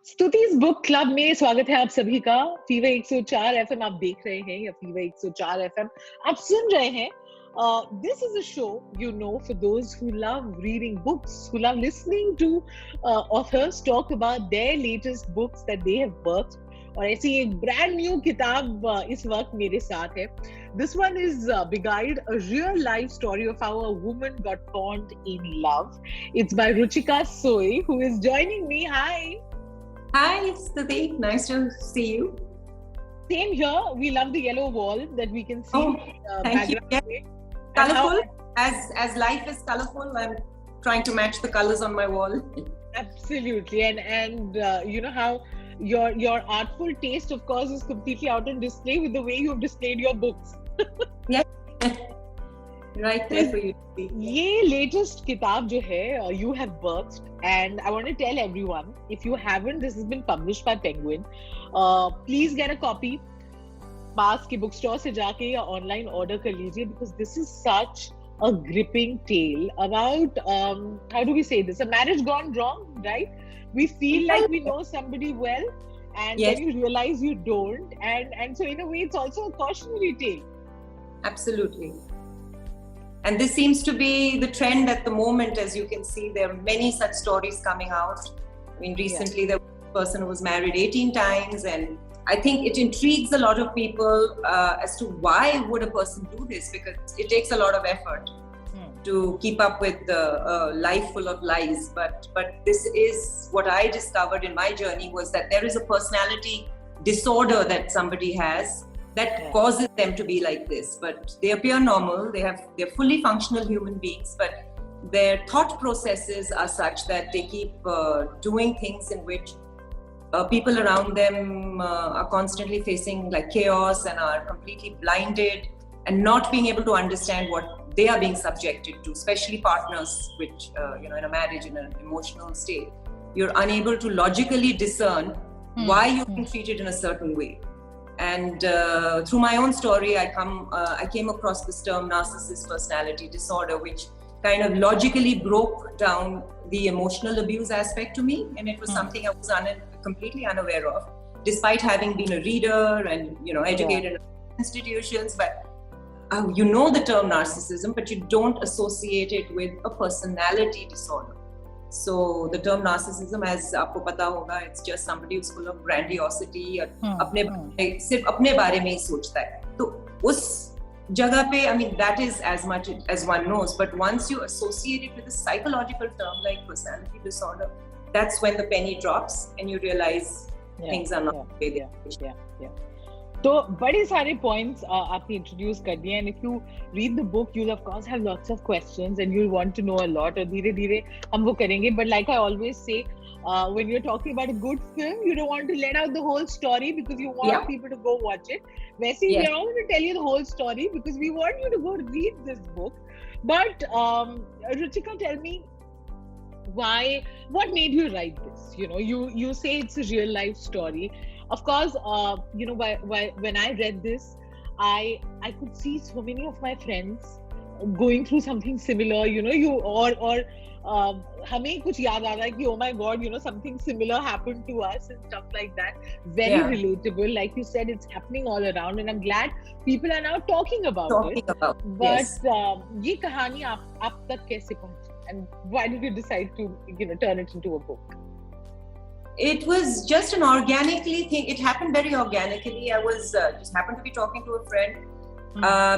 Stuti's book club में स्वागत है आप सभी का। फीवर 104 एफएम आप देख रहे हैं या फीवर 104 एफएम आप सुन रहे हैं। This is a show, for those who love reading books, who love listening to authors talk about their latest books that they have birthed. और ऐसी एक brand new किताब इस वक्त मेरे साथ है. This one is Beguiled, a real life story of how a woman got caught in love. It's by Ruchika Soi, who is joining me. Hi. Hi, Stutee. Nice to see you. Same here. We love the yellow wall that we can see. Thank you. Yeah. Colorful. As life is colorful, I'm trying to match the colors on my wall. Absolutely, and you know how your artful taste, of course, is completely out on display with the way you've displayed your books. Yeah. Right there for you to see. ये latest किताब जो है, you have birthed, and I want to tell everyone, if you haven't, this has been published by Penguin. Please get a copy. पास के book store से जाके या online order कर लीजिए, because this is such a gripping tale about how do we say this? A marriage gone wrong, right? We feel like we know somebody well, and yes, then you realize you don't, and so in a way, it's also a cautionary tale. Absolutely. And this seems to be the trend at the moment. As you can see, there are many such stories coming out. I mean, recently there was a person who was married 18 times, and I think it intrigues a lot of people as to why would a person do this, because it takes a lot of effort to keep up with the life full of lies. But this is what I discovered in my journey, was that there is a personality disorder that somebody has that causes them to be like this. But they appear normal. They're fully functional human beings, but their thought processes are such that they keep doing things in which people around them are constantly facing like chaos and are completely blinded and not being able to understand what they are being subjected to, especially partners, which, in a marriage, in an emotional state, you're unable to logically discern why you're being treated in a certain way. And through my own story, I came across this term narcissist personality disorder, which kind of logically broke down the emotional abuse aspect to me. And it was something I was completely unaware of, despite having been a reader and, educated in institutions. But the term narcissism, but you don't associate it with a personality disorder. So the term narcissism, as आपको पता होगा, it's just somebody who's full of grandiosity और सिर्फ अपने बारे में ही सोचता है. तो उस जगह पे, I mean, that is as much as one knows. But once you associate it with a psychological term like personality disorder, that's when the penny drops and you realize things are not the way they are. तो बड़े सारे points आपने introduce कर दिए, and if you read the book, you'll of course have lots of questions and you'll want to know a lot. और धीरे धीरे हम वो करेंगे. But like I always say, when you're talking about a good film, you don't want to let out the whole story because you want people to go watch it. वैसे we are not going to tell you the whole story because we want you to go read this book. But Ruchika, tell me, what made you write this? You say it's a real life story. Of course, when I read this, I could see so many of my friends going through something similar. हमें कुछ याद आ रहा है कि oh my God, something similar happened to us and stuff like that. Very relatable. Like you said, it's happening all around, and I'm glad people are now talking about it. But ये कहानी आप तक कैसे पहुंची? And why did you decide to turn it into a book? It was just an organically thing. It happened very organically. I was just happened to be talking to a friend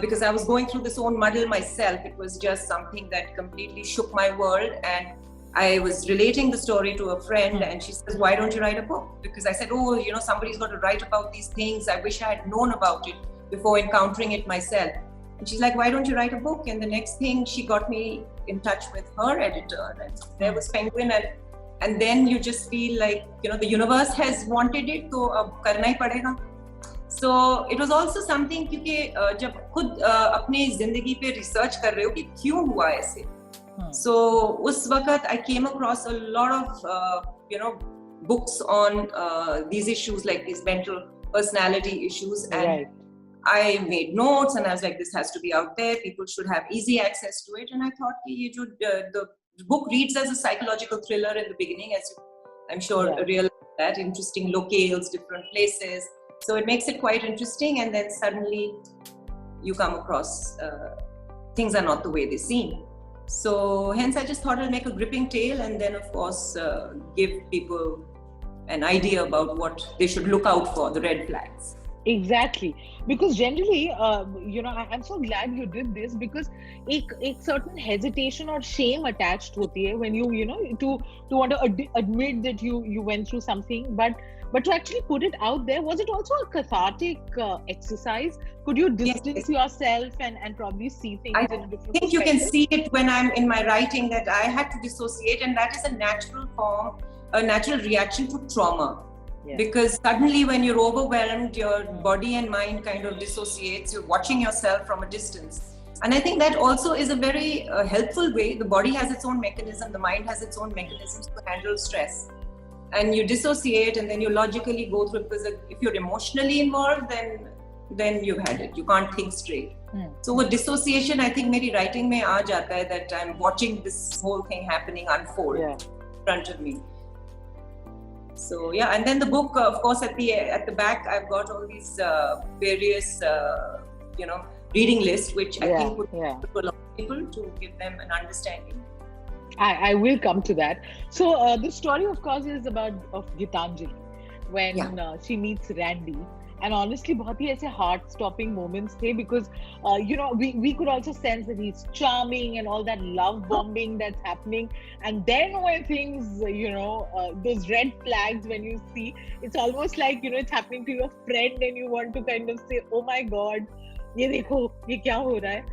because I was going through this own muddle myself. It was just something that completely shook my world, and I was relating the story to a friend, and she says, "Why don't you write a book?" Because I said, "Oh, somebody's got to write about these things. I wish I had known about it before encountering it myself." And she's like, "Why don't you write a book?" And the next thing, she got me in touch with her editor, and there was Penguin, and then you just feel like the universe has wanted it, तो अब करना ही पड़ेगा. So it was also something क्योंकि जब खुद अपनी जिंदगी पे रिसर्च कर रहे हो कि क्यों हुआ ऐसे. So उस वक्त I came across a lot of books on these issues, like these mental personality issues, and I made notes and I was like, this has to be out there. People should have easy access to it. And I thought the book reads as a psychological thriller in the beginning, as I'm sure real that, interesting locales, different places. So it makes it quite interesting, and then suddenly you come across things are not the way they seem. So hence I just thought I'll make a gripping tale, and then of course give people an idea about what they should look out for, the red flags. Exactly, because generally, I'm so glad you did this, because एक certain hesitation or shame attached होती है when you to want to admit that you went through something, but to actually put it out there. Was it also a cathartic exercise? Could you distance yourself and probably see things in a different perspective? I think you can see it when I'm in my writing, that I had to dissociate, and that is a natural form, a natural reaction to trauma. Yeah. Because suddenly when you're overwhelmed, your body and mind kind of dissociates, you're watching yourself from a distance. And I think that also is a very helpful way. The body has its own mechanism, the mind has its own mechanisms to handle stress. And you dissociate, and then you logically go through it, because if you're emotionally involved, then you've had it. You can't think straight. So with dissociation, I think मेरी writing में आ जाता है that I'm watching this whole thing happening unfold in front of me. So yeah, and then the book, of course, at the back, I've got all these various, reading lists, which I think would help a lot of people to give them an understanding. I will come to that. So the story, of course, is of Gitanjali when she meets Randy. And honestly, बहुत ही ऐसे heart-stopping moments थे, because we could also sense that he's charming and all that love bombing that's happening. And then when things, those red flags, when you see, it's almost like it's happening to your friend, and you want to kind of say, "Oh my God, ये देखो, ये क्या हो रहा है?"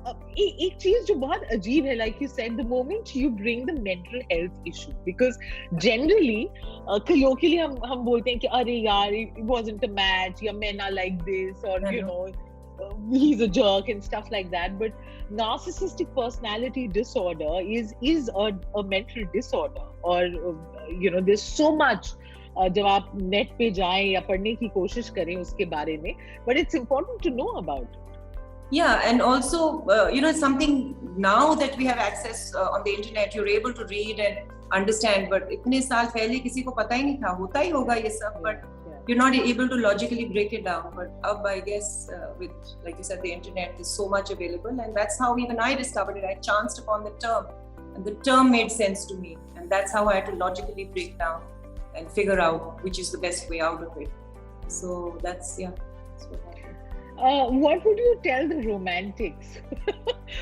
एक चीज जो बहुत अजीब है, like you said, the moment you bring the mental health issue, because generally colloquially हम बोलते हैं कि अरे यार, it wasn't a match, या men are like this, or he's a jerk and stuff like that. But narcissistic personality disorder is a mental disorder, or there's so much जब आप net पे जाएं या पढ़ने की कोशिश करें उसके बारे में, but it's important to know about it. Yeah, and also, it's something now that we have access on the internet, you're able to read and understand, but इतने साल पहले किसी को पता ही नहीं था, होता ही होगा ये सब, but you're not able to logically break it down. But अब, I guess, with, like you said, the internet, there's so much available, and that's how even I discovered it. I chanced upon the term, and the term made sense to me, and that's how I had to logically break down and figure out which is the best way out of it. So that's what happened. What would you tell the romantics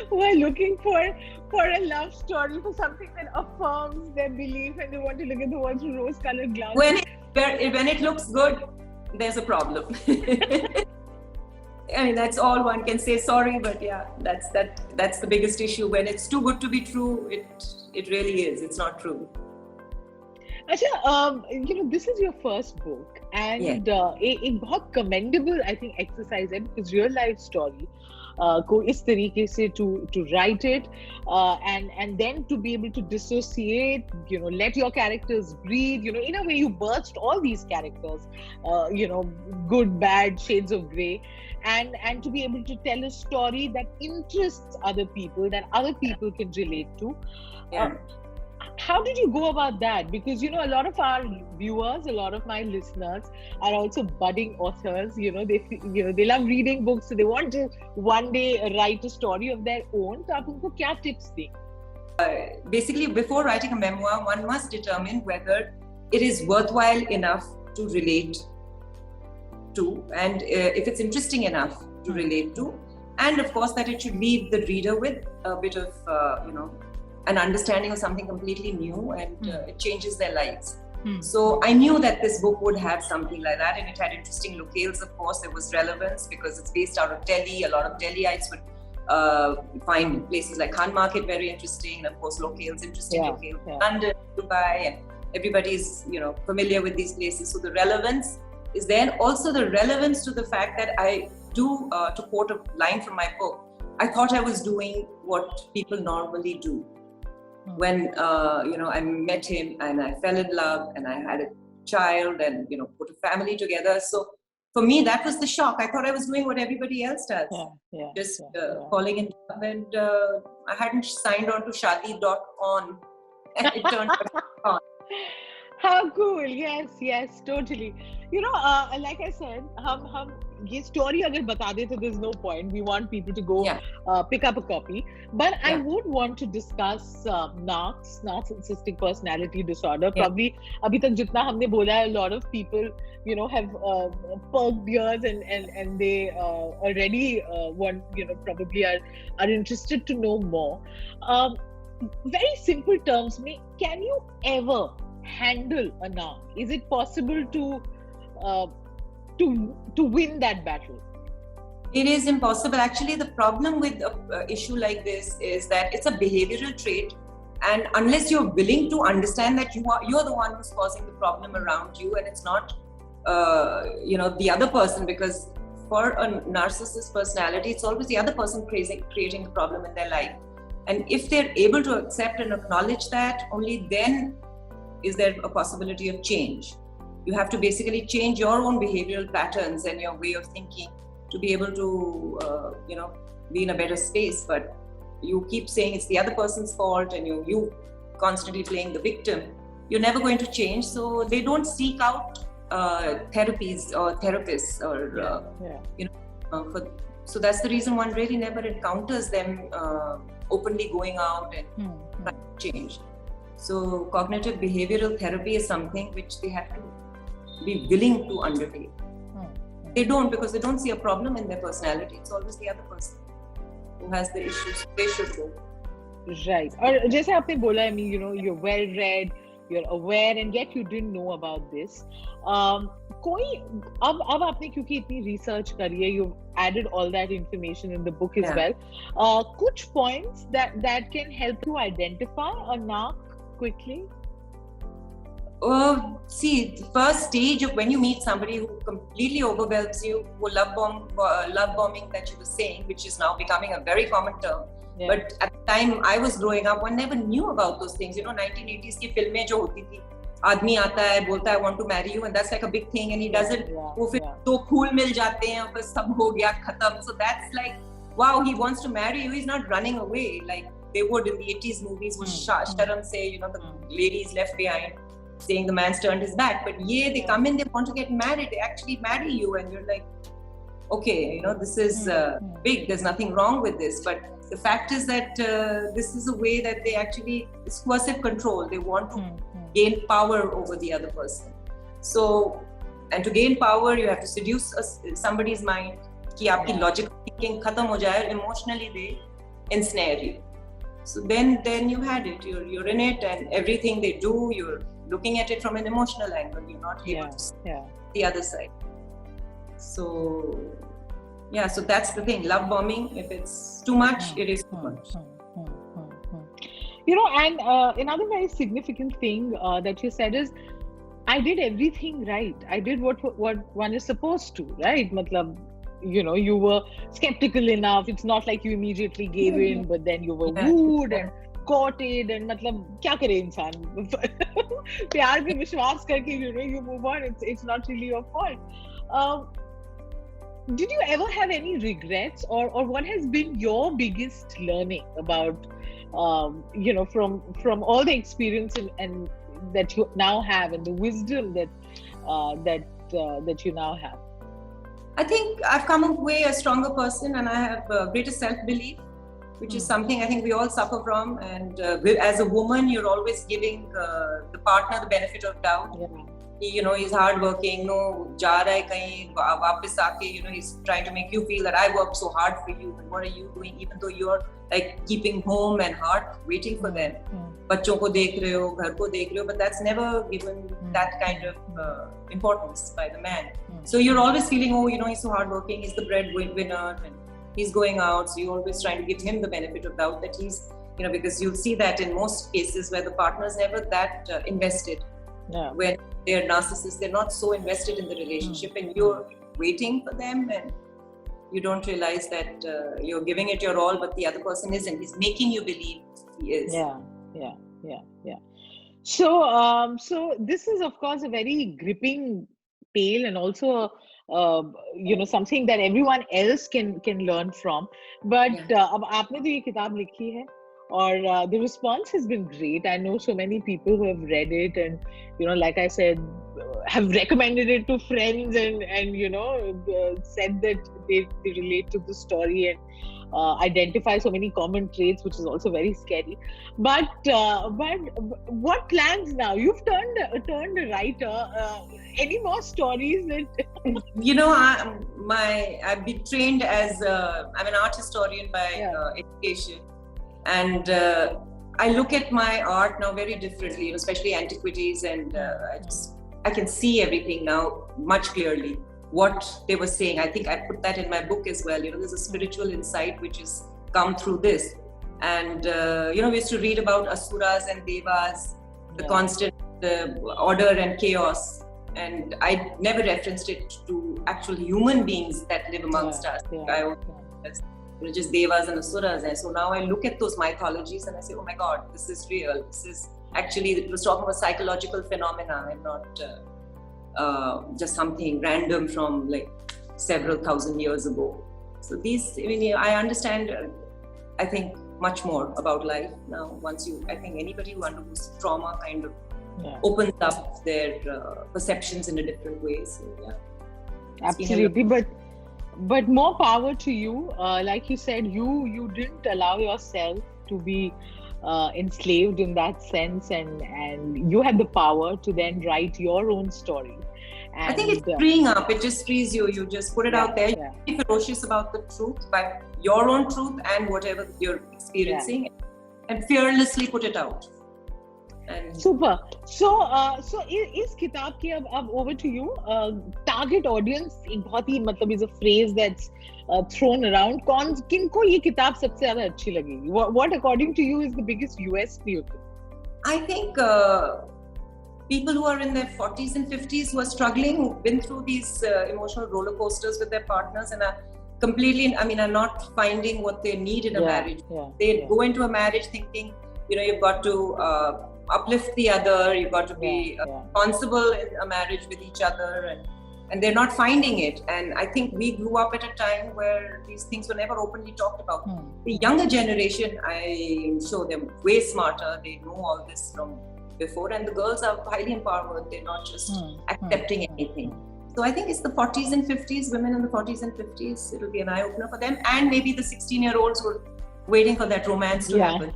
who are looking for a love story, for something that affirms their belief, and they want to look at the world through rose-colored glasses? When it looks good, there's a problem. I mean, that's all one can say. Sorry, but yeah, that's the biggest issue. When it's too good to be true, it really is. It's not true. अच्छा, this is your first book, and एक बहुत commendable, I think, exercise है, because real life story को इस तरीके से to write it, and then to be able to dissociate, let your characters breathe, in a way you birthed all these characters, good, bad, shades of grey, and to be able to tell a story that interests other people, that other people can relate to. How did you go about that? Because a lot of our viewers, a lot of my listeners are also budding authors. They love reading books, so they want to one day write a story of their own. So, आपको क्या tips दें? Basically, before writing a memoir, one must determine whether it is worthwhile enough to relate to, and if it's interesting enough to relate to, and of course that it should leave the reader with a bit of an understanding of something completely new, and it changes their lives. So I knew that this book would have something like that, and it had interesting locales. Of course, there was relevance because it's based out of Delhi. A lot of Delhiites would find places like Khan Market very interesting, and of course locales, interesting locales, London, Dubai, and everybody's familiar with these places. So the relevance is there. Also the relevance to the fact that I do, to quote a line from my book, I thought I was doing what people normally do. When I met him and I fell in love and I had a child and put a family together. So for me, that was the shock. I thought I was doing what everybody else does, falling in love, and I hadn't signed on to Shadi.on, and it turned out on. How cool! Yes, totally. Like I said, हम ये story अगर बता दे तो there's no point. We want people to go Yeah, pick up a copy. But I yeah, would want to discuss narcissistic personality disorder. yeah. Probably अभी तक जितना हमने बोला है, a lot of people, have perked ears and they already probably are interested to know more. Um, Very simple terms, can you ever handle a narc? Is it possible uh, to win that battle? It is impossible. Actually, the problem with an issue like this is that it's a behavioral trait, and unless you're willing to understand that you're the one who's causing the problem around you, and it's not the other person, because for a narcissist personality, it's always the other person creating the problem in their life. And if they're able to accept and acknowledge that, only then is there a possibility of change. You have to basically change your own behavioral patterns and your way of thinking to be able to, be in a better space. But you keep saying it's the other person's fault, and you constantly playing the victim. You're never going to change. So they don't seek out therapies or therapists or so that's the reason one really never encounters them openly going out and trying to change. So cognitive behavioral therapy is something which they have to be willing to undertake. They don't, because they don't see a problem in their personality. It's always the other person who has the issues. They should go. Right. और जैसे आपने बोला, I mean, you're well read, you're aware, and yet you didn't know about this. कोई अब आपने क्योंकि इतनी research करी है, you've added all that information in the book as well. कुछ points that can help you identify a narc quickly? See, the first stage of when you meet somebody who completely overwhelms you, who love bombing that you were saying, which is now becoming a very common term. Yeah. But at the time I was growing up, one never knew about those things. 1980s की फिल्में जो होती थी, आदमी आता है, बोलता है I want to marry you, and that's like a big thing, and he doesn't. वो फिर दो फूल मिल जाते हैं और फिर सब हो गया खत्म. So that's like, wow, he wants to marry you. He's not running away like they would in the 80s movies. वो शर्म से, the ladies left behind, saying the man's turned his back. But they come in, they want to get married. They actually marry you, and you're like, okay, this is big. There's nothing wrong with this, but the fact is that this is a way that they actually, it's coercive control. They want to gain power over the other person. So, and to gain power, you have to seduce somebody's mind, कि आपकी logical thinking खत्म हो जाए, emotionally they ensnare you. So then you had it. You're in it, and everything they do, you're looking at it from an emotional angle. You're not able to see the other side. So. Yeah, so that's the thing. Love bombing, if it's too much, it is too much. And another very significant thing that you said is, I did everything right. I did what one is supposed to, right? Matlab, you were skeptical enough. It's not like you immediately gave in, but then you were wooed and courted, and matlab, क्या करे इंसान? प्यार पे विश्वास करके, you move on. It's not really your fault. Did you ever have any regrets, or what has been your biggest learning about, from all the experience and that you now have, and the wisdom that you now have? I think I've come away a stronger person, and I have greater self-belief, which is something I think we all suffer from. And as a woman, you're always giving the partner the benefit of doubt. He's hardworking, जा रहा है कहीं वापस आके, he's trying to make you feel that I worked so hard for you, and what are you doing, even though you're like keeping home and heart waiting for them. बच्चों को देख रहे हो, घर को देख रहे हो, but that's never given that kind of importance by the man. So you're always feeling, he's so hardworking, he's the breadwinner, and he's going out, so you're always trying to give him the benefit of doubt that he's, because you'll see that in most cases where the partner's never that invested. When they're narcissists, they're not so invested in the relationship, and you're waiting for them, and you don't realize that you're giving it your all, but the other person isn't. He's making you believe he is. Yeah. So this is, of course, a very gripping tale, and also something that everyone else can learn from. But अब आपने तो ये किताब लिखी है, or the response has been great. I know so many people who have read it, and like I said, have recommended it to friends, and said that they relate to the story and identify so many common traits, which is also very scary. But what plans now? You've turned a writer. Any more stories that I've been trained as I'm an art historian by education, and I look at my art now very differently, especially antiquities, and I can see everything now much clearly. What they were saying, I think I put that in my book as well. There's a spiritual insight which has come through this, and we used to read about asuras and devas, the constant order and chaos, and I never referenced it to actual human beings that live amongst us. Just devas and asuras, and so now I look at those mythologies and I say, oh my God, this is real. This is actually, it was talking about psychological phenomena and not just something random from like several thousand years ago. So these, I understand, I think, much more about life now. I think anybody who undergoes trauma kind of opens up their perceptions in a different way. So absolutely. But more power to you. Like you said, you didn't allow yourself to be enslaved in that sense, and you had the power to then write your own story. And I think it's freeing up. It just frees you. You just put it out there. You be ferocious about the truth, by your own truth and whatever you're experiencing, and fearlessly put it out. And super. So इस किताब की अब over to you. Target audience एक बहुत ही is a phrase that's thrown around. किनको ये किताब सबसे ज़्यादा अच्छी लगेगी? What according to you is the biggest USP? I think people who are in their 40s and 50s who are struggling, who've been through these emotional roller coasters with their partners and are completely, are not finding what they need in a marriage. They go into a marriage thinking, you've got to uplift the other, you've got to be responsible in a marriage with each other, and they're not finding it. And I think we grew up at a time where these things were never openly talked about. The younger generation, I'm sure they're way smarter, they know all this from before, and the girls are highly empowered, they're not just accepting anything. So I think it's the 40s and 50s, women in the 40s and 50s, it'll be an eye-opener for them, and maybe the 16-year-olds who are waiting for that romance to happen.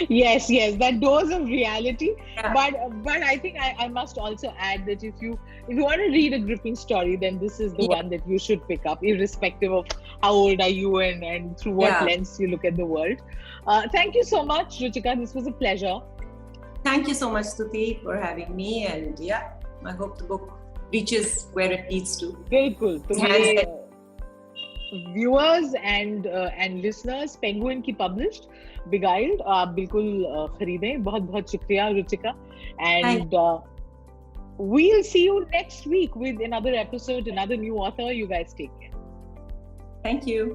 Yes, that dose of reality. But I think I must also add that if you want to read a gripping story, then this is the one that you should pick up, irrespective of how old are you and through what lens you look at the world. Thank you so much, Ruchika. This was a pleasure. Thank you so much, Stutee, for having me. And I hope the book reaches where it needs to. Bilkul. Viewers and listeners, Penguin की published Beguiled, आप बिल्कुल खरीदें. बहुत शुक्रिया, Ruchika. And we'll see you next week with another episode, another new author. You guys take care. Thank you.